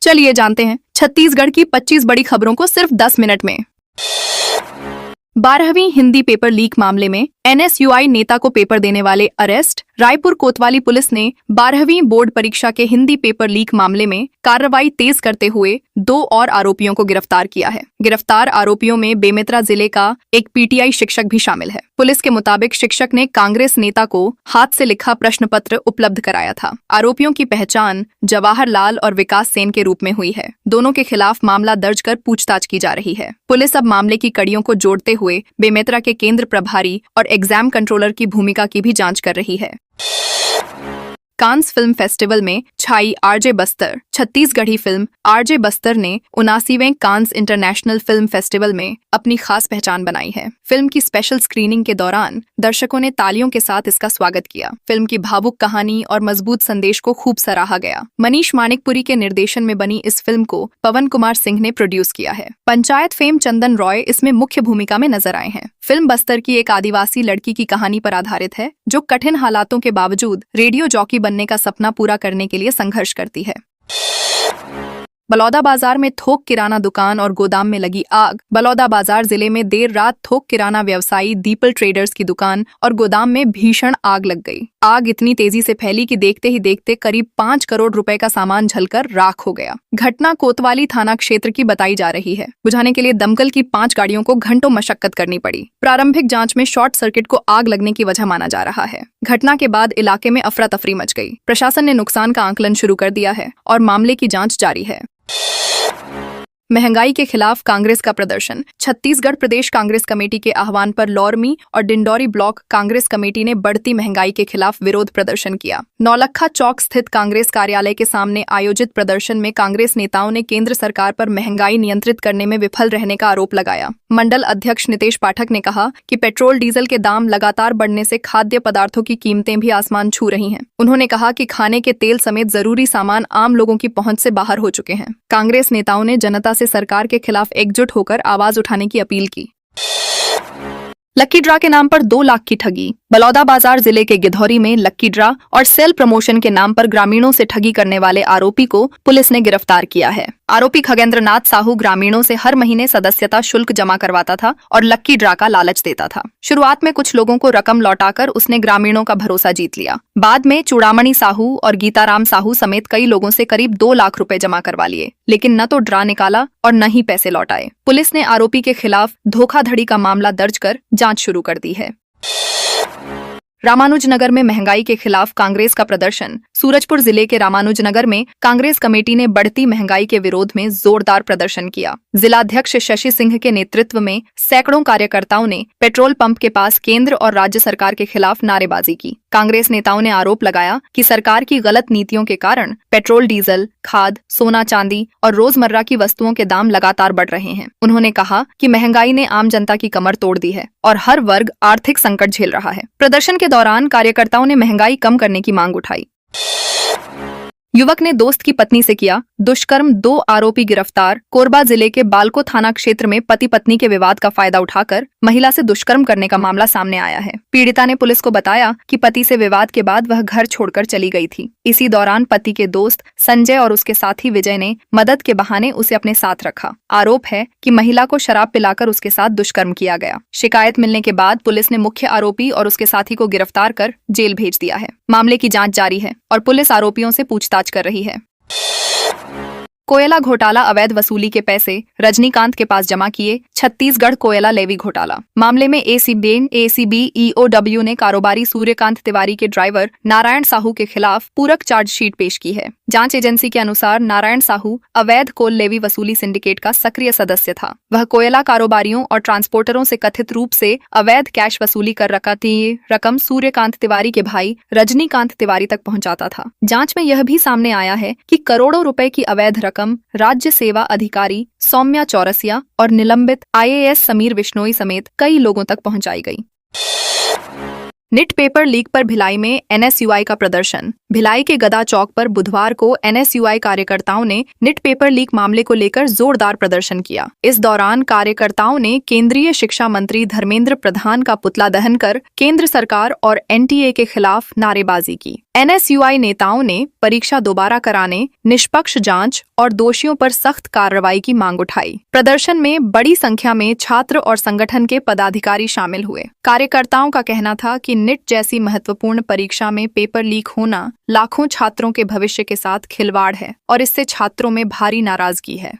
चलिए जानते हैं छत्तीसगढ़ की 25 बड़ी खबरों को सिर्फ 10 मिनट में। 12वीं हिंदी पेपर लीक मामले में एनएसयूआई नेता को पेपर देने वाले अरेस्ट। रायपुर कोतवाली पुलिस ने 12वीं बोर्ड परीक्षा के हिंदी पेपर लीक मामले में कार्रवाई तेज करते हुए 2 और आरोपियों को गिरफ्तार किया है। गिरफ्तार आरोपियों में बेमेतरा जिले का एक पीटीआई शिक्षक भी शामिल है। पुलिस के मुताबिक शिक्षक ने कांग्रेस नेता को हाथ से लिखा प्रश्न पत्र उपलब्ध कराया था। आरोपियों की पहचान जवाहर लाल और विकास सेन के रूप में हुई है। दोनों के खिलाफ मामला दर्ज कर पूछताछ की जा रही है। पुलिस अब मामले की कड़ियों को जोड़ते हुए बेमेतरा के केंद्र प्रभारी और एग्जाम कंट्रोलर की भूमिका की भी जांच कर रही है। कांस फिल्म फेस्टिवल में छाई RJ Bastar. Chhattisgarhi film RJ Bastar ने 79वें कांस इंटरनेशनल फिल्म फेस्टिवल में अपनी खास पहचान बनाई है। फिल्म की स्पेशल स्क्रीनिंग के दौरान दर्शकों ने तालियों के साथ इसका स्वागत किया। फिल्म की भावुक कहानी और मजबूत संदेश को खूब सराहा गया। मनीष मानिकपुरी के निर्देशन में बनी इस फिल्म को पवन कुमार सिंह ने प्रोड्यूस किया है। पंचायत फेम चंदन रॉय इसमें मुख्य भूमिका में नजर आए हैं। फिल्म बस्तर की एक आदिवासी लड़की की कहानी पर आधारित है, जो कठिन हालातों के बावजूद रेडियो जॉकी बनने का सपना पूरा करने के लिए संघर्ष करती है। बलौदाबाजार में थोक किराना दुकान और गोदाम में लगी आग। बलौदाबाजार जिले में देर रात थोक किराना व्यवसायी दीपल ट्रेडर्स की दुकान और गोदाम में भीषण आग लग गई। आग इतनी तेजी से फैली कि देखते ही देखते करीब 5 करोड़ रुपए का सामान जलकर राख हो गया। घटना कोतवाली थाना क्षेत्र की बताई जा रही है। बुझाने के लिए दमकल की 5 गाड़ियों को घंटों मशक्कत करनी पड़ी। प्रारंभिक जांच में शॉर्ट सर्किट को आग लगने की वजह माना जा रहा है। घटना के बाद इलाके में अफरा तफरी मच गई। प्रशासन ने नुकसान का आंकलन शुरू कर दिया है और मामले की जांच जारी है। महंगाई के खिलाफ कांग्रेस का प्रदर्शन। छत्तीसगढ़ प्रदेश कांग्रेस कमेटी के आह्वान पर लौरमी और डिंडौरी ब्लॉक कांग्रेस कमेटी ने बढ़ती महंगाई के खिलाफ विरोध प्रदर्शन किया। नौलखा चौक स्थित कांग्रेस कार्यालय के सामने आयोजित प्रदर्शन में कांग्रेस नेताओं ने केंद्र सरकार पर महंगाई नियंत्रित करने में विफल रहने का आरोप लगाया। मंडल अध्यक्ष नितेश पाठक ने कहा कि पेट्रोल डीजल के दाम लगातार बढ़ने से खाद्य पदार्थों की कीमतें भी आसमान छू रही हैं। उन्होंने कहा कि खाने के तेल समेत जरूरी सामान आम लोगों की पहुंच से बाहर हो चुके हैं। कांग्रेस नेताओं ने जनता से सरकार के खिलाफ एकजुट होकर आवाज उठाने की अपील की। लक्की ड्रा के नाम पर 2 लाख की ठगी। बलौदाबाजार जिले के गिधौरी में लक्की ड्रा और सेल प्रमोशन के नाम पर ग्रामीणों से ठगी करने वाले आरोपी को पुलिस ने गिरफ्तार किया है। आरोपी खगेंद्र नाथ साहू ग्रामीणों से हर महीने सदस्यता शुल्क जमा करवाता था और लक्की ड्रा का लालच देता था। शुरुआत में कुछ लोगों को रकम लौटाकर उसने ग्रामीणों का भरोसा जीत लिया। बाद में चूड़ामणि साहू और गीताराम साहू समेत कई लोगों से करीब 2 लाख रुपए जमा करवा लिए, लेकिन न तो ड्रा निकाला और न ही पैसे लौटाए। पुलिस ने आरोपी के खिलाफ धोखाधड़ी का मामला दर्ज कर जांच शुरू कर दी है। रामानुजनगर में महंगाई के खिलाफ कांग्रेस का प्रदर्शन। सूरजपुर जिले के रामानुजनगर में कांग्रेस कमेटी ने बढ़ती महंगाई के विरोध में जोरदार प्रदर्शन किया। जिलाध्यक्ष शशि सिंह के नेतृत्व में सैकड़ों कार्यकर्ताओं ने पेट्रोल पंप के पास केंद्र और राज्य सरकार के खिलाफ नारेबाजी की। कांग्रेस नेताओं ने आरोप लगाया कि सरकार की गलत नीतियों के कारण पेट्रोल, डीजल, खाद, सोना चांदी और रोजमर्रा की वस्तुओं के दाम लगातार बढ़ रहे हैं। उन्होंने कहा कि महंगाई ने आम जनता की कमर तोड़ दी है और हर वर्ग आर्थिक संकट झेल रहा है। प्रदर्शन के दौरान कार्यकर्ताओं ने महंगाई कम करने की मांग उठाई। युवक ने दोस्त की पत्नी से किया दुष्कर्म, 2 आरोपी गिरफ्तार। कोरबा जिले के बालको थाना क्षेत्र में पति पत्नी के विवाद का फायदा उठाकर महिला से दुष्कर्म करने का मामला सामने आया है। पीड़िता ने पुलिस को बताया कि पति से विवाद के बाद वह घर छोड़कर चली गई थी। इसी दौरान पति के दोस्त संजय और उसके साथी विजय ने मदद के बहाने उसे अपने साथ रखा। आरोप है कि महिला को शराब पिलाकर उसके साथ दुष्कर्म किया गया। शिकायत मिलने के बाद पुलिस ने मुख्य आरोपी और उसके साथी को गिरफ्तार कर जेल भेज दिया है। मामले की जांच जारी है और पुलिस आरोपियों से पूछताछ कर रही है। कोयला घोटाला, अवैध वसूली के पैसे रजनीकांत के पास जमा किए। छत्तीसगढ़ कोयला लेवी घोटाला मामले में एसीबी ईओडब्ल्यू ने कारोबारी सूर्यकांत तिवारी के ड्राइवर नारायण साहू के खिलाफ पूरक चार्जशीट पेश की है। जांच एजेंसी के अनुसार नारायण साहू अवैध कोल लेवी वसूली सिंडिकेट का सक्रिय सदस्य था। वह कोयला कारोबारियों और ट्रांसपोर्टरों से कथित रूप से अवैध कैश वसूली कर रकम सूर्यकांत तिवारी के भाई रजनीकांत तिवारी तक पहुंचाता था। जांच में यह भी सामने आया है कि करोड़ों रुपए की अवैध रकम राज्य सेवा अधिकारी सौम्या चौरसिया और निलंबित IAS समीर बिश्नोई समेत कई लोगों तक पहुंचाई गई। निट पेपर लीक पर भिलाई में एनएसयूआई का प्रदर्शन। भिलाई के गदा चौक पर बुधवार को एनएसयूआई कार्यकर्ताओं ने निट पेपर लीक मामले को लेकर जोरदार प्रदर्शन किया। इस दौरान कार्यकर्ताओं ने केंद्रीय शिक्षा मंत्री धर्मेंद्र प्रधान का पुतला दहन कर केंद्र सरकार और एनटीए के खिलाफ नारेबाजी की। NSUI नेताओं ने परीक्षा दोबारा कराने, निष्पक्ष जांच और दोषियों पर सख्त कार्रवाई की मांग उठाई। प्रदर्शन में बड़ी संख्या में छात्र और संगठन के पदाधिकारी शामिल हुए। कार्यकर्ताओं का कहना था कि नीट जैसी महत्वपूर्ण परीक्षा में पेपर लीक होना लाखों छात्रों के भविष्य के साथ खिलवाड़ है और इससे छात्रों में भारी नाराजगी है।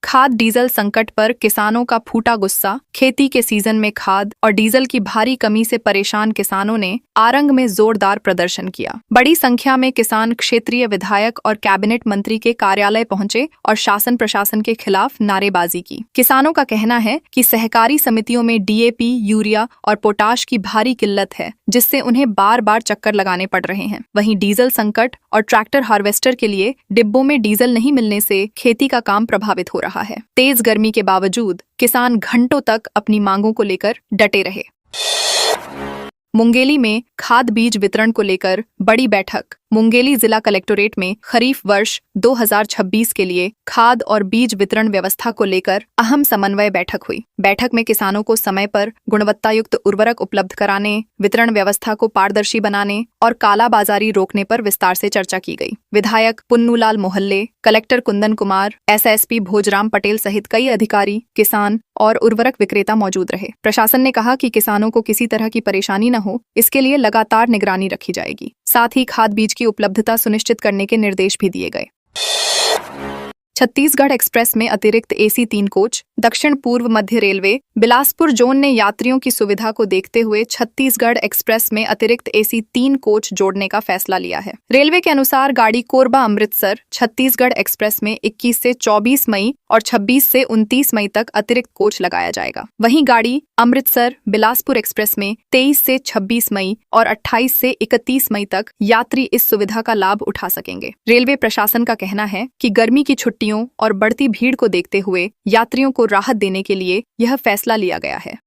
खाद डीजल संकट पर किसानों का फूटा गुस्सा। खेती के सीजन में खाद और डीजल की भारी कमी से परेशान किसानों ने आरंग में जोरदार प्रदर्शन किया। बड़ी संख्या में किसान क्षेत्रीय विधायक और कैबिनेट मंत्री के कार्यालय पहुंचे और शासन प्रशासन के खिलाफ नारेबाजी की। किसानों का कहना है कि सहकारी समितियों में DAP, यूरिया और पोटाश की भारी किल्लत है, जिससे उन्हें बार बार चक्कर लगाने पड़ रहे हैं। वहीं डीजल संकट और ट्रैक्टर हार्वेस्टर के लिए डिब्बों में डीजल नहीं मिलने से खेती का काम प्रभावित हो रहा है। तेज गर्मी के बावजूद किसान घंटों तक अपनी मांगों को लेकर डटे रहे। मुंगेली में खाद बीज वितरण को लेकर बड़ी बैठक। मुंगेली जिला कलेक्टोरेट में खरीफ वर्ष 2026 के लिए खाद और बीज वितरण व्यवस्था को लेकर अहम समन्वय बैठक हुई। बैठक में किसानों को समय पर गुणवत्तायुक्त उर्वरक उपलब्ध कराने, वितरण व्यवस्था को पारदर्शी बनाने और कालाबाजारी रोकने पर विस्तार से चर्चा की गई। विधायक पुन्नूलाल मोहल्ले, कलेक्टर कुंदन कुमार, SSP भोजराम पटेल सहित कई अधिकारी, किसान और उर्वरक विक्रेता मौजूद रहे। प्रशासन ने कहा कि किसानों को किसी तरह की परेशानी न हो, इसके लिए लगातार निगरानी रखी जाएगी। साथ ही खाद बीज की उपलब्धता सुनिश्चित करने के निर्देश भी दिए गए। छत्तीसगढ़ एक्सप्रेस में अतिरिक्त AC 3 कोच। दक्षिण पूर्व मध्य रेलवे बिलासपुर जोन ने यात्रियों की सुविधा को देखते हुए छत्तीसगढ़ एक्सप्रेस में अतिरिक्त AC 3 कोच जोड़ने का फैसला लिया है। रेलवे के अनुसार गाड़ी कोरबा अमृतसर छत्तीसगढ़ एक्सप्रेस में 21 से 24 मई और 26 से 29 मई तक अतिरिक्त कोच लगाया जाएगा। वहीं गाड़ी अमृतसर बिलासपुर एक्सप्रेस में 23 से 26 मई और 28 से 31 मई तक यात्री इस सुविधा का लाभ उठा सकेंगे। रेलवे प्रशासन का कहना है कि गर्मी की छुट्टियों और बढ़ती भीड़ को देखते हुए यात्रियों को राहत देने के लिए यह फैसला लिया गया है।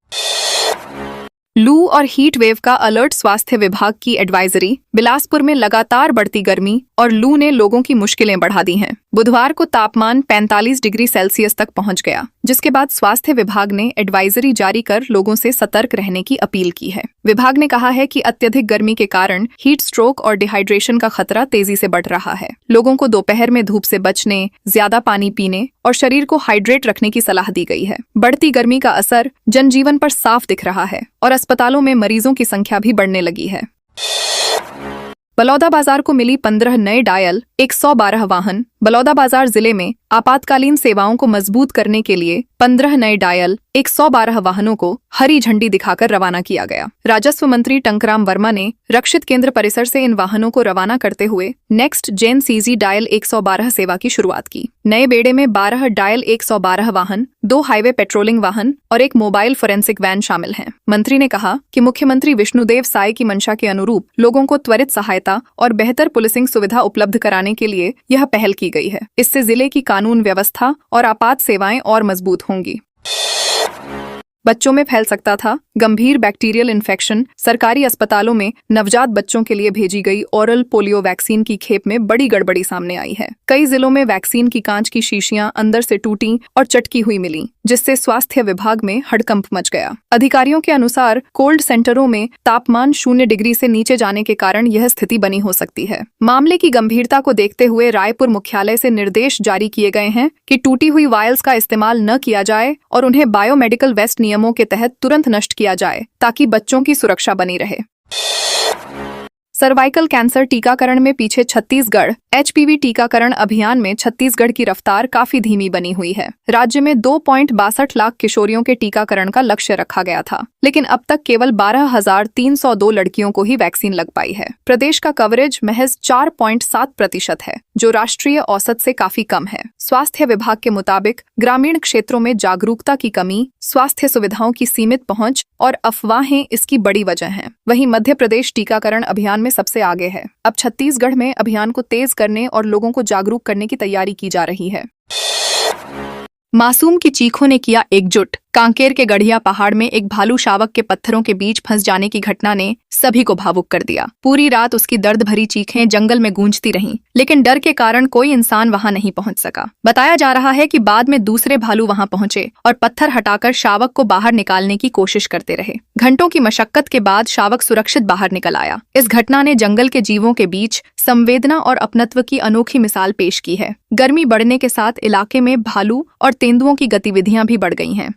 लू और हीट वेव का अलर्ट। स्वास्थ्य विभाग की एडवाइजरी। बिलासपुर में लगातार बढ़ती गर्मी और लू ने लोगों की मुश्किलें बढ़ा दी हैं। बुधवार को तापमान 45 डिग्री सेल्सियस तक पहुंच गया, जिसके बाद स्वास्थ्य विभाग ने एडवाइजरी जारी कर लोगों से सतर्क रहने की अपील की है। विभाग ने कहा है कि अत्यधिक गर्मी के कारण हीट स्ट्रोक और डिहाइड्रेशन का खतरा तेजी से बढ़ रहा है। लोगों को दोपहर में धूप से बचने, ज्यादा पानी पीने और शरीर को हाइड्रेट रखने की सलाह दी गई है। बढ़ती गर्मी का असर जनजीवन पर साफ दिख रहा है और अस्पतालों में मरीजों की संख्या भी बढ़ने लगी है। बलौदाबाजार को मिली 15 नए डायल 112 वाहन। बलौदाबाजार जिले में आपातकालीन सेवाओं को मजबूत करने के लिए 15 नए डायल 112 वाहनों को हरी झंडी दिखाकर रवाना किया गया। राजस्व मंत्री टंकराम वर्मा ने रक्षित केंद्र परिसर से इन वाहनों को रवाना करते हुए नेक्स्ट जेन CG डायल 112 सेवा की शुरुआत की। नए बेड़े में 12 डायल 112 वाहन, 2 हाईवे पेट्रोलिंग वाहन और एक मोबाइल फोरेंसिक वैन शामिल हैं। मंत्री ने कहा कि मुख्यमंत्री विष्णुदेव साय की मंशा के अनुरूप लोगों को त्वरित सहायता और बेहतर पुलिसिंग सुविधा उपलब्ध कराने के लिए यह पहल की गई है। इससे जिले की कानून व्यवस्था और आपात सेवाएं और मजबूत होंगी। बच्चों में फैल सकता था गंभीर बैक्टीरियल इन्फेक्शन। सरकारी अस्पतालों में नवजात बच्चों के लिए भेजी गई ओरल पोलियो वैक्सीन की खेप में बड़ी गड़बड़ी सामने आई है। कई जिलों में वैक्सीन की कांच की शीशियां अंदर से टूटी और चटकी हुई मिली, जिससे स्वास्थ्य विभाग में हड़कंप मच गया। अधिकारियों के अनुसार कोल्ड सेंटरों में तापमान 0 डिग्री से नीचे जाने के कारण यह स्थिति बनी हो सकती है। मामले की गंभीरता को देखते हुए रायपुर मुख्यालय से निर्देश जारी किए गए हैं कि टूटी हुई वायल्स का इस्तेमाल न किया जाए और उन्हें बायोमेडिकल वेस्ट नियमों के तहत तुरंत नष्ट किया जाए, ताकि बच्चों की सुरक्षा बनी रहे। सर्वाइकल कैंसर टीकाकरण में पीछे छत्तीसगढ़। HPV टीकाकरण अभियान में छत्तीसगढ़ की रफ्तार काफी धीमी बनी हुई है। राज्य में 2.62 लाख किशोरियों के टीकाकरण का लक्ष्य रखा गया था, लेकिन अब तक केवल 12,302 लड़कियों को ही वैक्सीन लग पाई है। प्रदेश का कवरेज महज 4.7% है, जो राष्ट्रीय औसत से काफी कम है। स्वास्थ्य विभाग के मुताबिक ग्रामीण क्षेत्रों में जागरूकता की कमी, स्वास्थ्य सुविधाओं की सीमित पहुंच और अफवाहें इसकी बड़ी वजह हैं। वहीं मध्य प्रदेश टीकाकरण अभियान में सबसे आगे है। अब छत्तीसगढ़ में अभियान को तेज करने और लोगों को जागरूक करने की तैयारी की जा रही है। मासूम की चीखों ने किया एकजुट। कांकेर के गढ़िया पहाड़ में एक भालू शावक के पत्थरों के बीच फंस जाने की घटना ने सभी को भावुक कर दिया। पूरी रात उसकी दर्द भरी चीखें जंगल में गूंजती रहीं, लेकिन डर के कारण कोई इंसान वहां नहीं पहुंच सका। बताया जा रहा है कि बाद में दूसरे भालू वहां पहुंचे और पत्थर हटाकर शावक को बाहर निकालने की कोशिश करते रहे। घंटों की मशक्कत के बाद शावक सुरक्षित बाहर निकल आया। इस घटना ने जंगल के जीवों के बीच संवेदना और अपनत्व की अनोखी मिसाल पेश की है। गर्मी बढ़ने के साथ इलाके में भालू और तेंदुओं की गतिविधियां भी बढ़ गई हैं।